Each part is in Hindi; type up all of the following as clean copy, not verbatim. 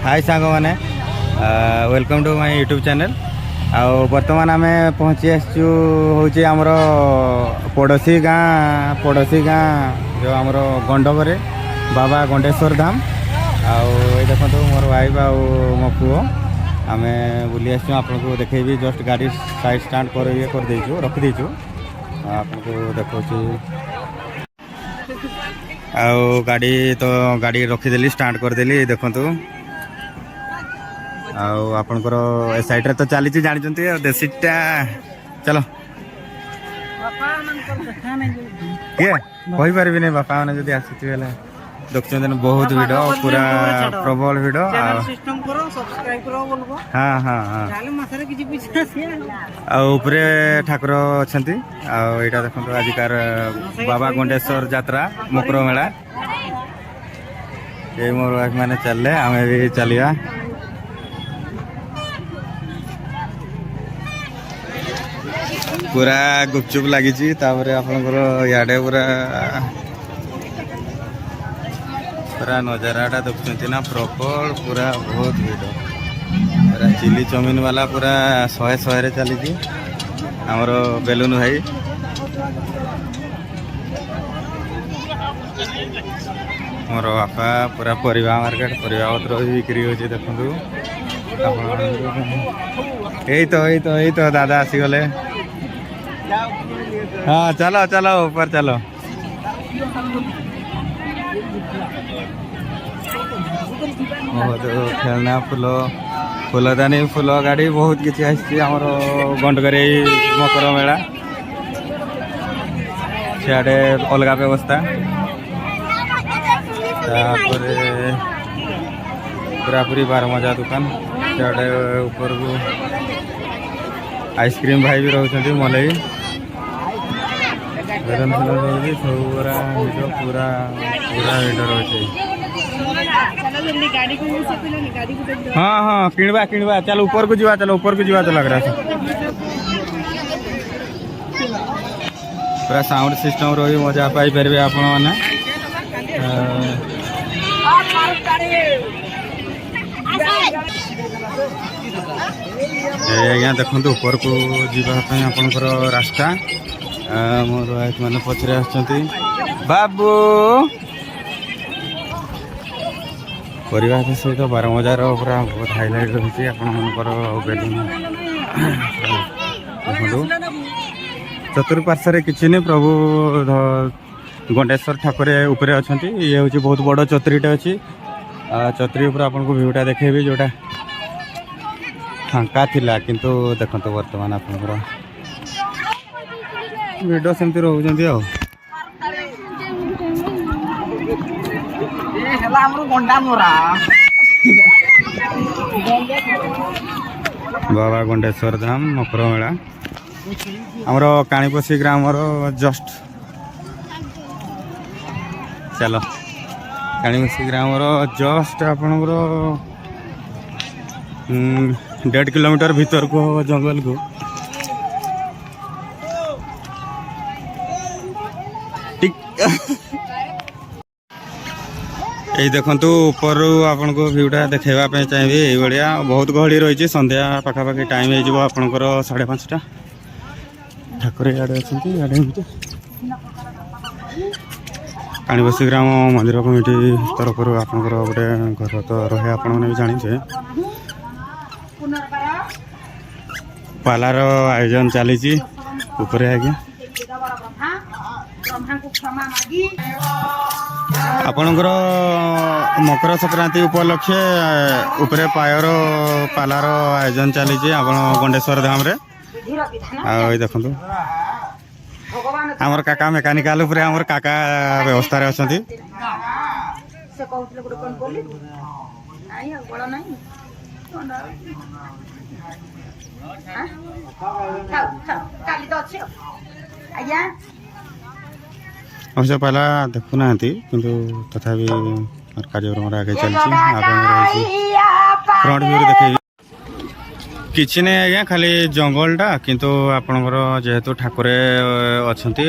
हाय सांग मैंने welcome to my YouTube channel. बर्तमान आम पहुँची आसचु हूँ आमर पड़ोसी गाँ जो आमर गंडबरे बाबा गंडेश्वर धाम। आई देखो मोर वाइफ आ मो पुओ आम बुली आसचु आपको देखेबी। जस्ट गाड़ी साइड स्टार्ट कर ये कर देचु रखीदेचु आपको देखो गाड़ी तो गाड़ी रखीदेली स्टार्ट करदेली देखु आपणकर ए साइड रे तो चली जानते देसीटा चलो किए कही पारि नहीं बापा मैंने जब आसी देखते बहुत भिड़ पूरा प्रबल भिड़। हाँ हाँ हाँ उपरे ठाकुर अच्छा यहाँ देखो आजिकार बाबा गंडेश्वर यात्रा मकर मेला ये मोर वाइफ मैंने चलले आम भी चलिया। पूरा गुपचुप लगी आपंकर इे पूरा पूरा नजाराटा देखुं ना प्रबल पूरा बहुत भिड़ पूरा चिली चाउमिन वाला पूरा 100 चली आमर बेलून भाई मोर बापा पूरा परिवा मार्केट परिवा पत्र भी बिक्री होची देखु। यही तो दादा आसीगले। हाँ चलो चलो ऊपर चलो। खेलना फूलदानी फूल गाड़ी बहुत किसी आमर गंडकरी मकर मेला सियाड़े अलग व्यवस्था पूरा पूरी 12 मजा दुकान सियाड़े ऊपर को आइसक्रीम भाई भी रोचे मलई पूरा पूरा पूरा रोचे। हाँ हाँ किणवा चलो ऊपर को जीवा चलो ऊपर को जीवा तो लग रहा है पूरा साउंड सिस्टम रही मजा पाई पारे आपण मैंने। आज्ञा देखो ऊपर को जीवाई आपंकर रास्ता मोर वाइफ मैंने पचरे आसुँच बाबू परिवार सहित 12 मजार पूरा बहुत हाइलाइट रही आपर बेलून देखो चतुर्पार्श्व किसी नहीं प्रभु गंडेश्वर ठाकुर उपरे अच्छा ये हूँ बहुत बड़ चतुरीटे अच्छी चतुरी उपर आपको भ्यूटा देखेबी जोटा फांका थिला किंतु देखो बर्तमान आपंकर भिड सेमती रोचे बाबा गंडेश्वर धाम मकर मेला आमर काणीपशी ग्राम जस्ट चलो काणीपशी ग्राम जस्ट आपणकर 1.5 किलोमीटर भीतर को जंगल को यही देखु ऊपर आपन को भ्यूटा देखेवाई चाहिए ये भाया बहुत गहली रही संध्या पाखापाखि टाइम हो आपंकर 5:30 ठाकुर इे अच्छा काणीपशी ग्राम मंदिर कमिटी तरफ आपंकर गोटे घर तो रहे आपने भी जाचे पालार आयोजन चली ऊपर आज्ञा आपणकर मकर संक्रांति उपलक्षे उपरे पायर पालार आयोजन चली आपण गंडेश्वर धाम रे देखु आमर काका मेकानिकाल उपरे आमर काका व्यवस्था रे अछंती अवश्य पहला देखुना किंतु तथापि कार्यक्रम आगे चलती फ्रंट व्यू देखे किछि नहीं आज्ञा खाली जंगलटा किंतु आपणकर जेहेतु ठाकुर अच्छी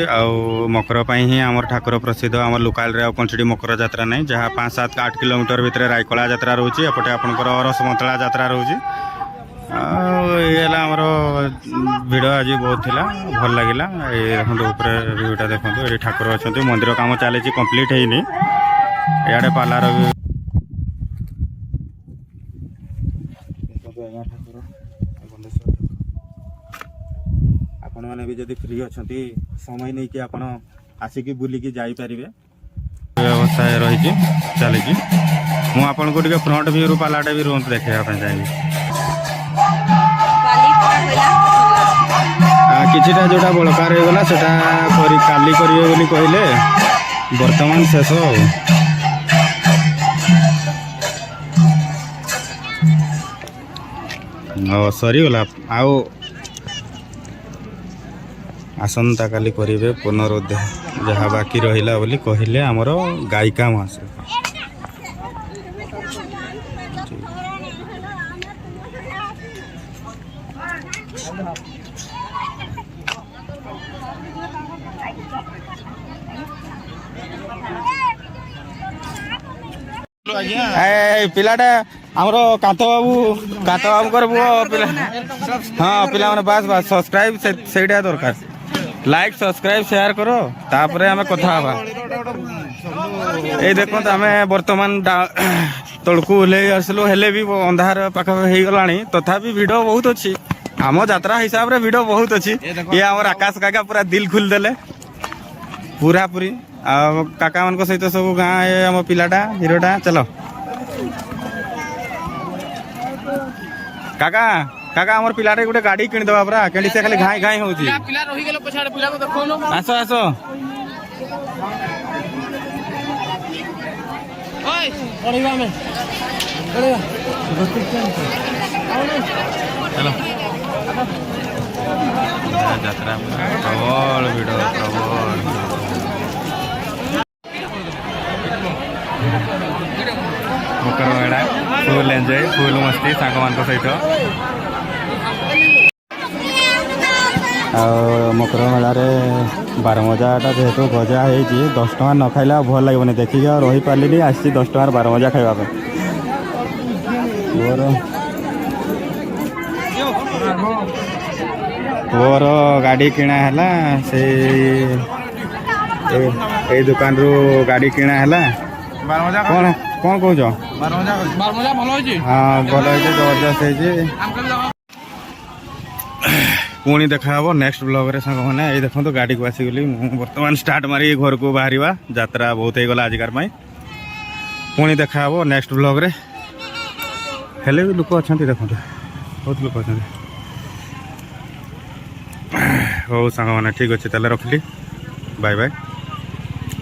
मकर ही आम ठाकुर प्रसिद्ध आम लोकाल रे कंचड़ी मकर यात्रा नहीं जहाँ 5-7-8 किलोमीटर भितर रायकला यात्रा रोचे एपटे आपणकर रसमंतला यात्रा रोचे ये आमर भिड़ आज बहुत थिला भल लगिला ऊपर व्यूटा देखो ये ठाकुर अच्छा मंदिर काम चली कंप्लीट है इे पालार भी आपण मैंने भी जब फ्री अच्छा समय नहीं कि आपण आसिक बुलिकी जापर व्यवस्था रही चली मुझे फ्रंट व्यू पालाटा भी रुहत देखा चाहिए किछिटा जोटा बड़का रहीगला से काली करेंगे बोली कहले बर्तमान शेष सरीगला आउ आसंता काली करेंगे पुनरुद्धार जहाँ बाकी रहा बोली कहले आमर गायिका मास पिलाटा आमर कांत बाबू कर हाँ पिला माने बास बास सब्सक्राइब से दरकार लाइक सब्सक्राइब शेयर करो तापर आम कथा हवा ये देखो आम बर्तमान तड़कू ओल्ले आसलु हेले भी अंधार पाख हो गला तथापि भिड़ बहुत अच्छी आम यात्रा हिसाब रे भिड़ बहुत अच्छी ये आम आकाश काका पूरा दिल खुल देले पूरा पूरी काका मान सहित सब गाँ आम पिलाटा हिरोटा चलो काका काका हमर पिलाटे गोटे गाड़ी किन दबा परा केंडी से खाली घाई घाई होची पिला रही गेलो पछाड़ पिला को देखो नो आसो आसो ओए पड़ीवा में पड़ीवा चलो यात्रा प्रबल वीडियो प्रबल मकर मेला फुल एंजॉय फुल मस्ती सांग मान सहित मकर मेल बारमजाटा जेहेतु गजा हो 10 टଙ୍କା न खाइला भल लगे देखिक रही पार्ली आसी 10 टଙ୍କାର बारमजा खाइबा पुअर गाड़ी किणा है से दुकान रू गाड़ी किणा है कौन कौन कौच हाँ भल जबरदस्त पुणी देखा नेक्स्ट ब्लॉग रे संग मैंने ये देखो गाड़ी को आसिगली बर्तमान स्टार्ट मारी घर को बाहर यात्रा बहुत होगला आजिकार पुणी देखा नेक्स्ट ब्लॉग रे हेले भी लोक अच्छा देखो बहुत लोक अच्छा हो सांग मैंने ठीक अच्छे रखली बाय बाय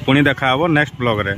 पुणी देखा नेक्स्ट ब्लॉग रे।